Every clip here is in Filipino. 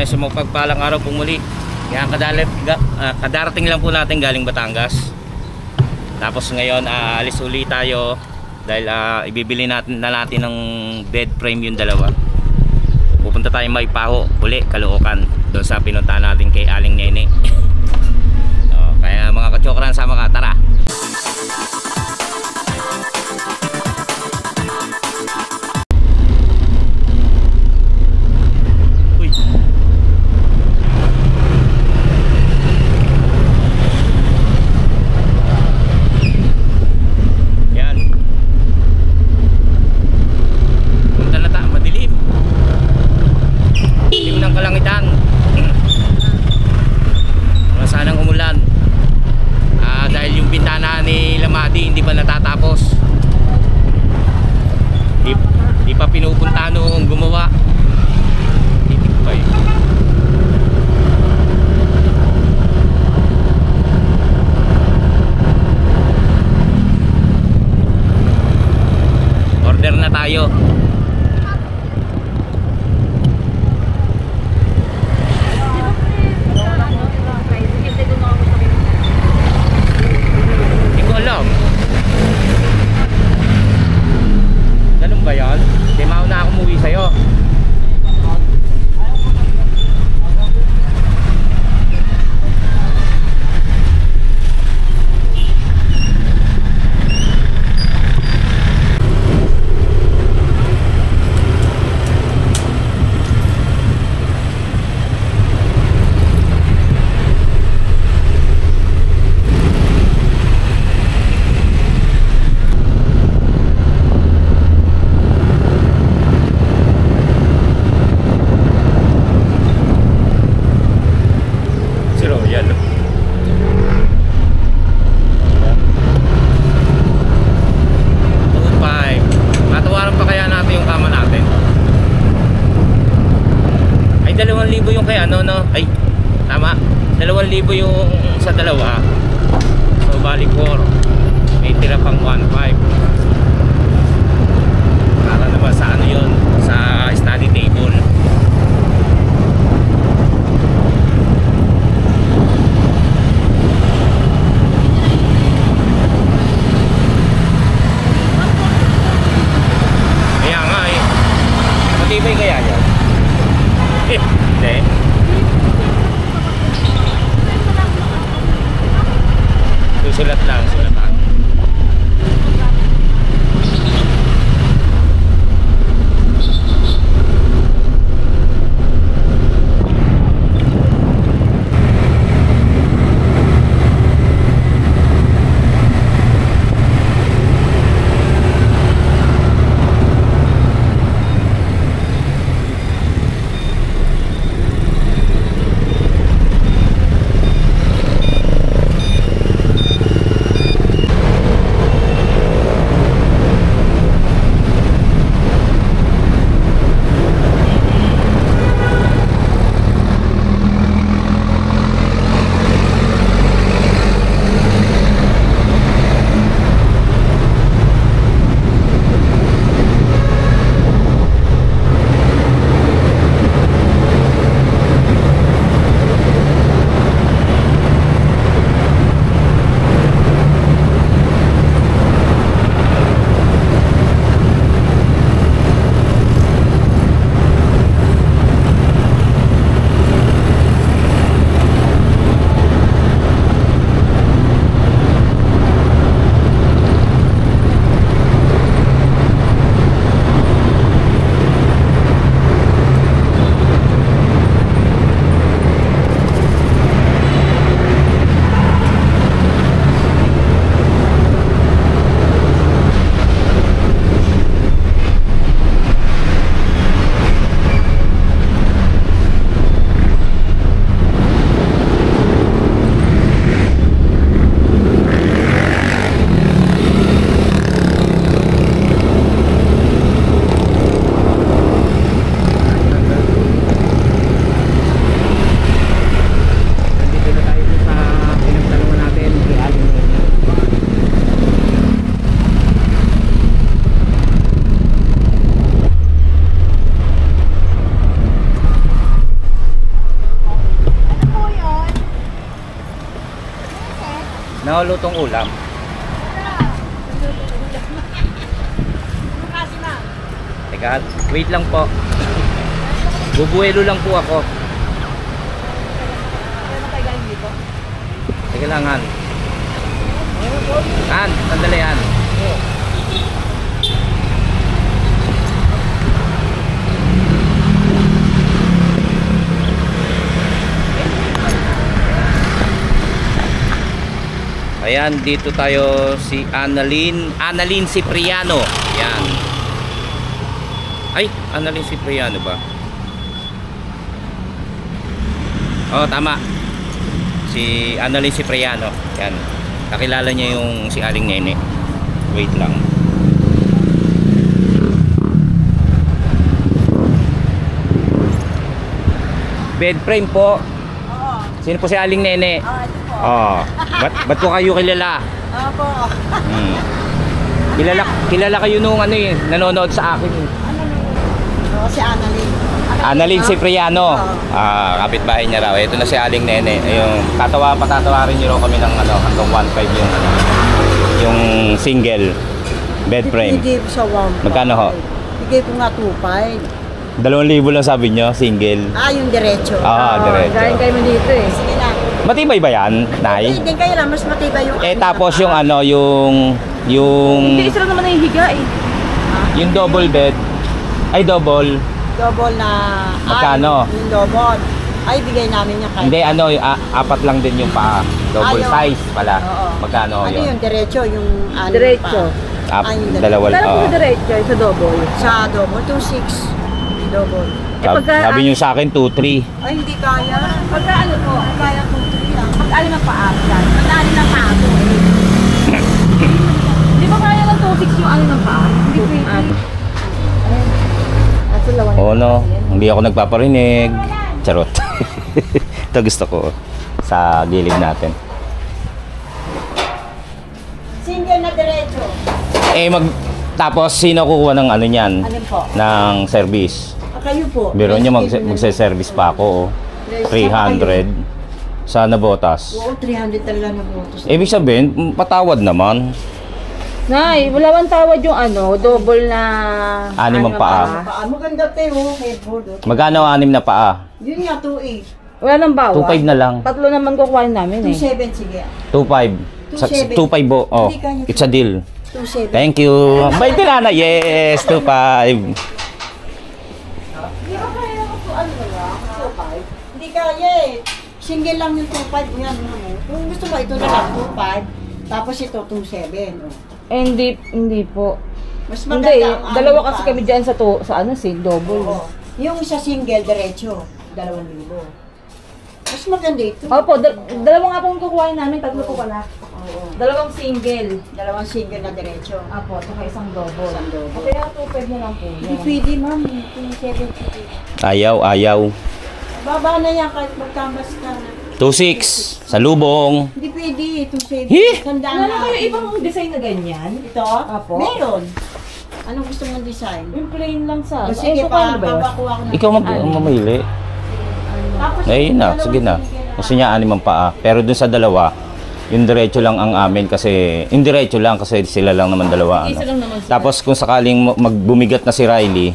Sumapagpalang araw po muli. Yan, kadarating lang po natin galing Batangas. Tapos ngayon alis uli tayo dahil ibibili natin ng bed frame yung dalawa. Pupunta tayo Maipaho uli, Caloocan, doon sa pinuntahan natin kay Aling Nene. Kaya mga kachokran, sama ka, tara. Ay, tama, 2,000 yung sa dalawa. So bali 4, may tira pang 1,500 para naman sa ano yun, sa study table. Kaya nga eh, matibay kaya yan? Hindi. Sulat lang, sulatan. No, lutong ulam. Teka, wait lang po. Bubuelo lang po ako. Teka lang, Han. Han, sandali, Han. Ayan, dito tayo si Annalyn Cipriano. Ayan. Ay, Annalyn Cipriano ba? Oh, tama. Si Annalyn Cipriano. Ayan. Nakilala niya yung si Aling Nene. Wait lang. Bed frame po. Oo. Sino po si Aling Nene? Ito po. Oh, ba't po kayo kilala? Opo. Kilala kayo nung ano eh, nanonood sa akin. Oo, si Annalyn. Annalyn Cipriano. Kapitbahay niya raw. Ito na si Aling Nene. Yung patatawarin niyo raw kami ng ano, hanggang 1.5 yung ano, yung single bed frame. Bigay ko sa 1.5. Magkano ho? Bigay ko nga 2.5. 2,000 lang sabi niyo, single. Yung diretso. Diretso. Galing kayo dito eh. Sige na. Matibay ba yan, Nay? Hindi kayo lang, mas matibay yung... Tapos yung ano, yung Hindi, isa lang naman na yung higa eh. yung double bed. Ay, double. Double na... Magkano? Yung double. Ay, bigay namin yung kahit... Hindi, ano, apat lang din yung paa. Double Yung- size pala. Oo. Magkano Ano yun? yung diretso, yung... Diretso. yung Dalawa. Kala ko sa diretso, sa double. Sa double, 2.6. Double. Sabi niyo sa akin 2-3. Ay, hindi kaya. Pagka ano po, Kaya 2.3 lang. pag-alin ng paa yan. Pagdali ng pato eh. Di ba kaya ng 2.6 yung alin ng paa? Hindi pwede. Aso lawan. Oo, no. Hindi ako nagpaparinig. Charot. Ito gusto ko sa gilid natin. Single na diretso. Tapos sino kukuha ng ano niyan? Alin po? Ng service. Kayo po. Biro niyo magse-service pa ako. 300. Sana botas. Oo, 300 talaga na botos. Ibig sabihin, patawad naman. Nay, wala bang tawad yung ano, double na... Anim ang paa. Maganda tayo, headboard. Magkano 6 na paa? Yun nga, 2.8. Wala nang bawa. 2.5 na lang. Tatlo naman kukuhain namin eh. 2.7 sige. 2.5. 2.7. 2.5 bo. Oh, Hindi kanya. it's a deal. 2.7. Thank you. May tinana. Yes, 2.5. Hindi ba kaya ako ano na 2.5? Hindi kaya eh. Single lang yung 2.5 yan. Kung gusto mo, ito na lang 2.5. Tapos ito 2.7. Oh. Hindi po. Mas Hindi, maganda ang dalawa ano kasi pa. kami dyan sa ano, double. Oo. Yung sa single, diretso. 2,000. Mas maganda ito. Opo, dalawa nga pong kukuhain namin, tatlo po pala. Oo. Dalawang single. Dalawang single na diretso. Apo, saka isang double. Isang double. Kaya 2.5 na lang po. Hindi pwede, ma'am. 2.7. Ayaw. Baba na yan kahit magkambas ka na. 2.6. Sa lubong. Hindi pwede, 2.7. Hi! Tandaan Ano na. kayo ibang design na ganyan? Ito? Apo. Meron. Anong gusto mong design? Yung plain lang sa... O sige, kukuhain ba yun? papakuha ko na. Ikaw mamili. Tapos Ayun yung na, dalawang sige na. single Gusto niya 6 ang paa. Pero dun sa dalawa, yung diretso lang ang amin kasi... Yung diretso lang kasi sila lang naman dalawa. Isa Ano. lang naman sila. Tapos kung sakaling magbumigat na si Riley,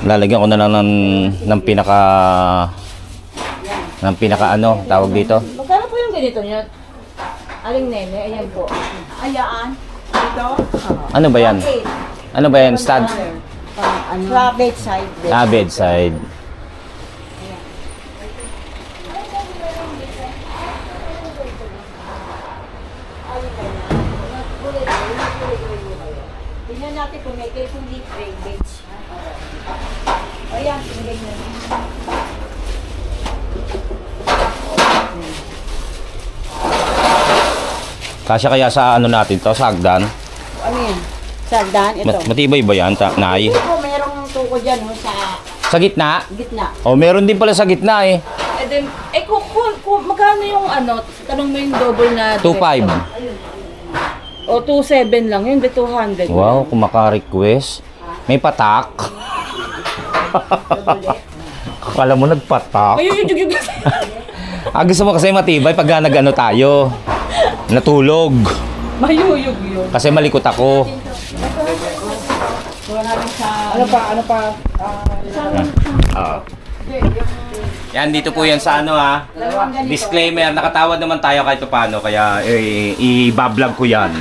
lalagyan ko na lang ng pinaka ano, tawag dito. Magkano po yung ganito niya? Aling Nene, ayan po. Ayaan. Ito? Ano ba yan? Okay. Ano ba yan? Stand? Ano? Sa bedside. Bedside. Tingnan natin kung may carefully drainage. O yan, sinigay na. Kasya kaya sa ano natin to, sa hagdan? Ano yun? Sagdan, ito. Matibay ba yan, Nay? Ito po, merong tuko dyan sa Sa gitna? gitna. O, meron din pala sa gitna eh. Eh then, magkano yung ano, tanong mo yung double na... 2.5. O 2.7 lang yun, 200. Wow, kung maka-request. May patak. Akala mo nagpatak. Ay, yung Gusto mo kasi matibay pag nag-ano tayo. Natulog. Mayuyog yun. Kasi malikot ako. Ano pa? Yan, dito po yan sa ano ha. Disclaimer, nakatawad naman tayo kahit paano. Kaya i-bablog ko yan.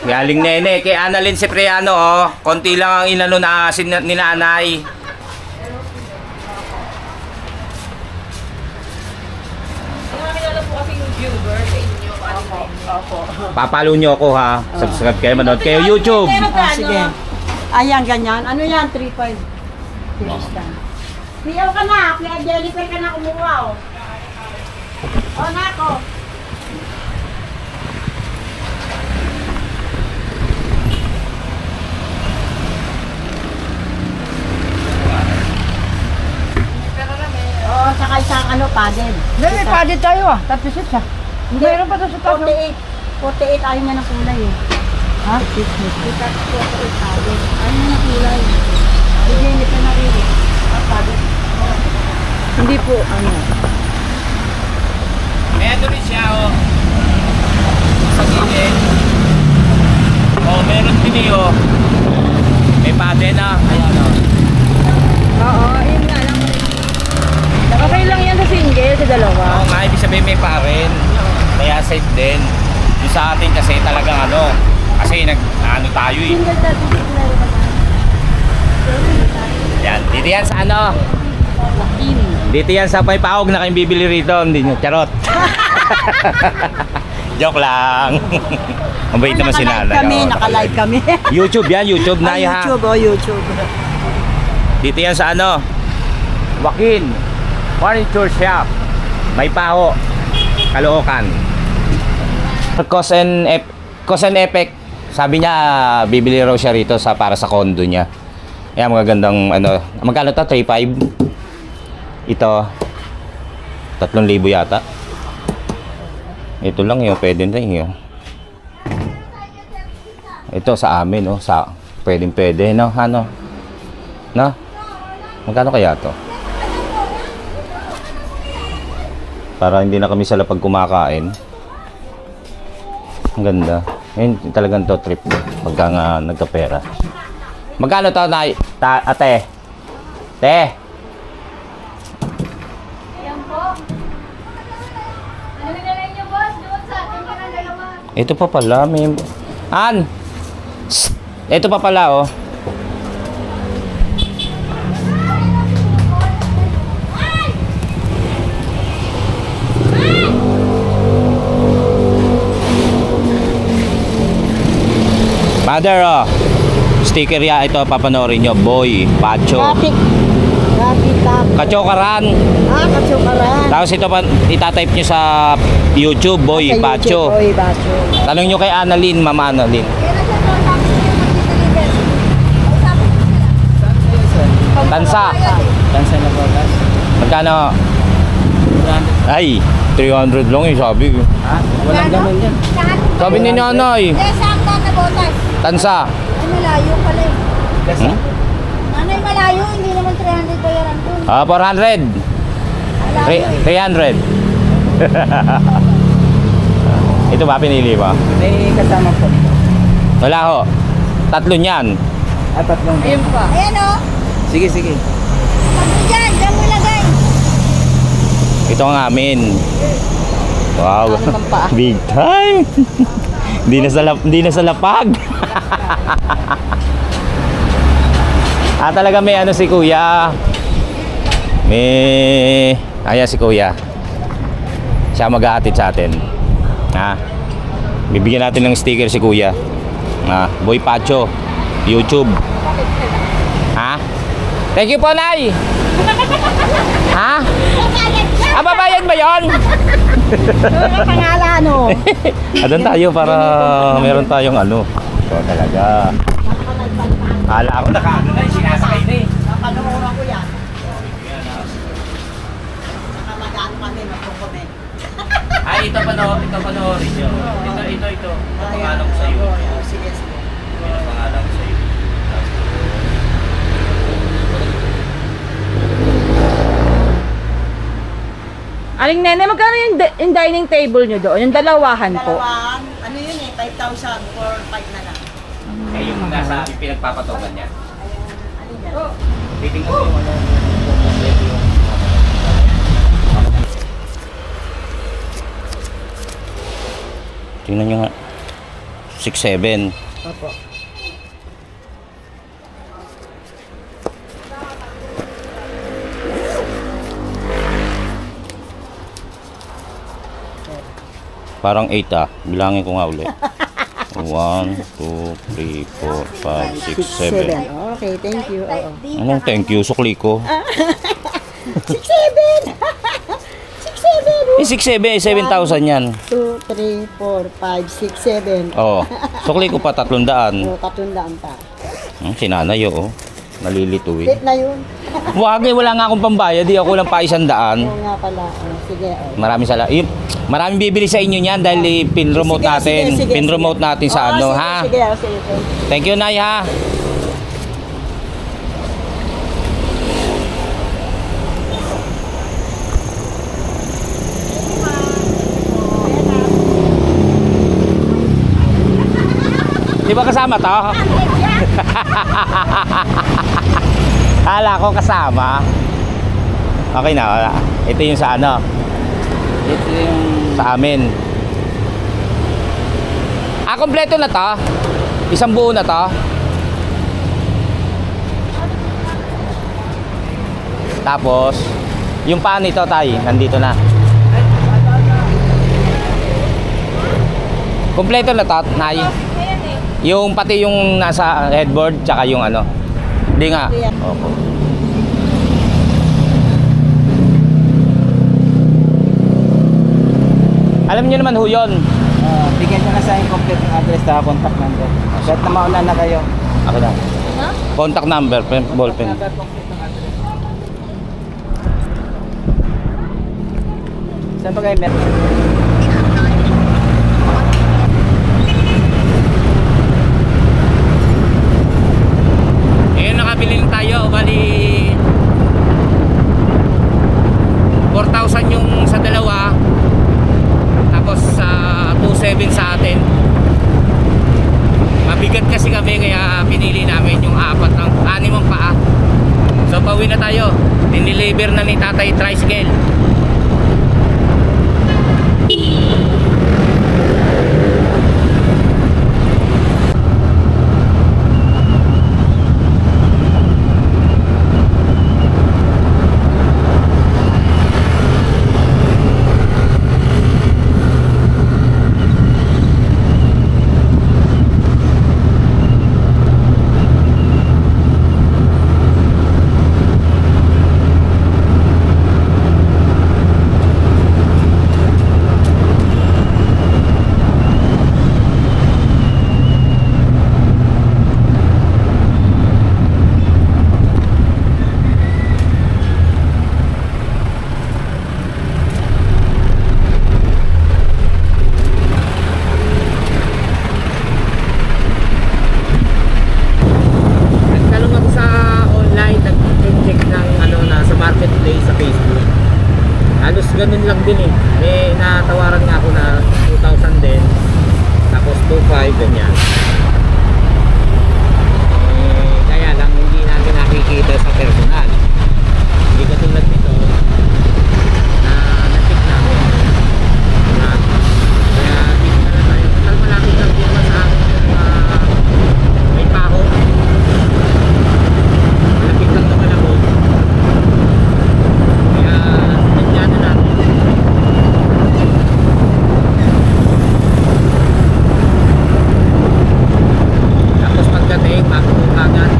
Galing nene, kay Annalyn Cipriano oh. Konti lang ang inano na asin ni nanay. Marami na lang po kasi yung viewer sa inyo. Opo. Papalo nyo ako ha. Subscribe kayo, manood kayo YouTube. Sige. Ayan, ganyan. Ano yan? 3.5. Piyaw ka na. Piyaw Jennifer ka na kumuha, oh. Oh, nako. Oh, saka isang ano, padded. Hindi, may padded tayo ah. 36 ah. Hindi. Mayroon pa to sa taas. 48. 48 ayaw niya ng kulay eh. Ha? 48 padded. Ayaw niya ng kulay. Hindi niya na rin eh. Padded. Hindi po, ano. Meron rin siya oh. Sa gilid. Oh, meron din oh. May pade na. Ayan oh. Oo, yun nga lang. Okay lang yan sa single, sa dalawa. Oo nga, ibig sabihin may pa rin. Kaya safe din. Yung sa atin kasi talagang ano. Kasi ano tayo eh. Single dati meron ka na. Yan, dito yan sa ano. Dito yan sa may paog na kayong bibili rito. Hindi nyo, charot. Joke lang. Mabait naman si nanay. Naka-live kami. YouTube yan, YouTube na ha. YouTube, oh, YouTube. Dito yan sa ano. Joaquin Furniture Shop. May paho. Caloocan. Cause and effect. Sabi niya bibili raw siya rito para sa condo niya. Ayan, magagandang ano. Magkano to? 3.5. Ito 3,000 yata. Ito lang yun, pwede na yun. Ito sa amin, oh, pwede, no? Ano? No? Magkano kaya to? Para hindi na kami sa lapag kumakain. Ang ganda. Ayun, talagang to trip pagka nga nagkapera. Magkano to, ate? Te? Ayan po. Ano nilagay niyo, boss? Doon sa atin ka ng dalawa. Ito pa pala, may... An! Ito pa pala, oh. Mother, oh. Sticker ya, ito papanorin nyo. Boy, Pacho. Traffic. Kachokaran. Kachokaran. Tapos ito pa, itatype nyo sa YouTube, Boy, Sa Pacho. YouTube, Boy, Pacho. Tanong nyo kay Annalyn, Mama Annalyn. Tansa. Tansa na bukas. Magkano? Ay, 300 lang eh, sabi. Ha? Walang ganun yan. Sabi ni nanay. Sakto na botas. Tansa. Ay, malayo pala eh. Hmm? Nanay, malayo. Hindi naman 300 bayaran dun. 400. Malayo eh. 300. Ito ba pinili ba? May kasama po. Wala ho. Tatlo niyan. Tatlong. Ayun pa. Ayan o. Sige, sige. Pagod dyan. Diyan mo ilagay. Ito ang amin. Wow. Big time. Hindi na sa lapag. Talaga may ano si Kuya. Ayan si Kuya. Siya mag-aatid sa atin. Bibigyan natin ng sticker si Kuya. Boy Pacho, YouTube. Thank you po, Nay. Babayad ba yun? Ano pangalan, oh? Adan tayo para meron tayong ano. Ito talaga. Kala ko nakaano na, sinasakay na eh. Napanooran ko yan. Nakamagano kami, magkukume. Ay, ito panoorin nyo. Ito. Pangalan ko sa iyo. Sige, sige. Pangalan ko sa iyo. Aling nene, magkano yung dining table nyo doon? Yung dalawahan po. Dalawang, ano yun eh, 5,000 for 5 na lang. Eh, yung nasa pinagpapatokan niya. Ano yan? Titingnan ko yung ano. Tingnan nyo nga. 6'7". Opo. Parang 8 ah. Bilangin ko nga ulit. 1, 2, 3, 4, 5, 6, 7. Okay, thank you. Oo. Anong thank you? Sukli ko. 6,700! 6,700! Eh, 6'7", 7,000 yan. 2, 3, 4, 5, 6, 7. Oo. Sukli ko pa 300. O, katundaan pa. Sinanay oh. Nalilito eh. Date na yun. Wag eh, wala nga akong pambayad. Di ako lang pa 100. Oo nga pala. Sige. Maraming salamat. Maraming bibili sa inyo niyan dahil pin-remote natin. Pin-remote natin sa ano, ha? Sige, sige. Thank you, Nay, ha? Di ba kasama to? Kala ko kasama. Okay na, wala. Ito yung sa ano? Ito yung... Sa amin. Kompleto na to? Isang buo na to? Tapos, yung paan nito, tay, nandito na. Kompleto na to, Nay? Yung pati yung nasa headboard, tsaka yung ano? Hindi nga. Opo. Alam niyo naman ho yun. Bigyan nyo na sa akin complete yung address na contact number. Kahit na mauna na kayo. Ako na. Contact number, ballpen. Number complete ng address. Saan ba kayo meron? Nakabili na tayo, bali 4,000 yung sa dalawa, tapos sa 2,700 sa atin. Mabigat kasi kami kaya pinili namin yung 6 ang paa. So pauwi na tayo, diniliver na ni Tatay Tricycle. Ganun lang din eh. May natawaran nga ako na 2,000 din. Tapos 2,500 ganyan. Kaya lang hindi natin nakikita sa personal. Hindi katulad nito na na-check namin. Kaya dito na lang tayo. Total malapit lang din sa akin may paho. Malapit lang naman ako. Kaya nandiyan na natin. Tapos pagdating, makakagad.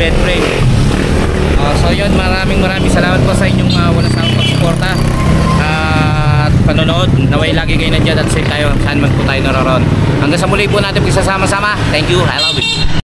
bed frame. So yun, maraming salamat po sa inyong walang sawang pagsuporta at panonood. Naway lagi kayo nandiyan at safe tayo saan man po tayo naroon. Hanggang sa muli po natin pagsasama-sama. Thank you, I love you.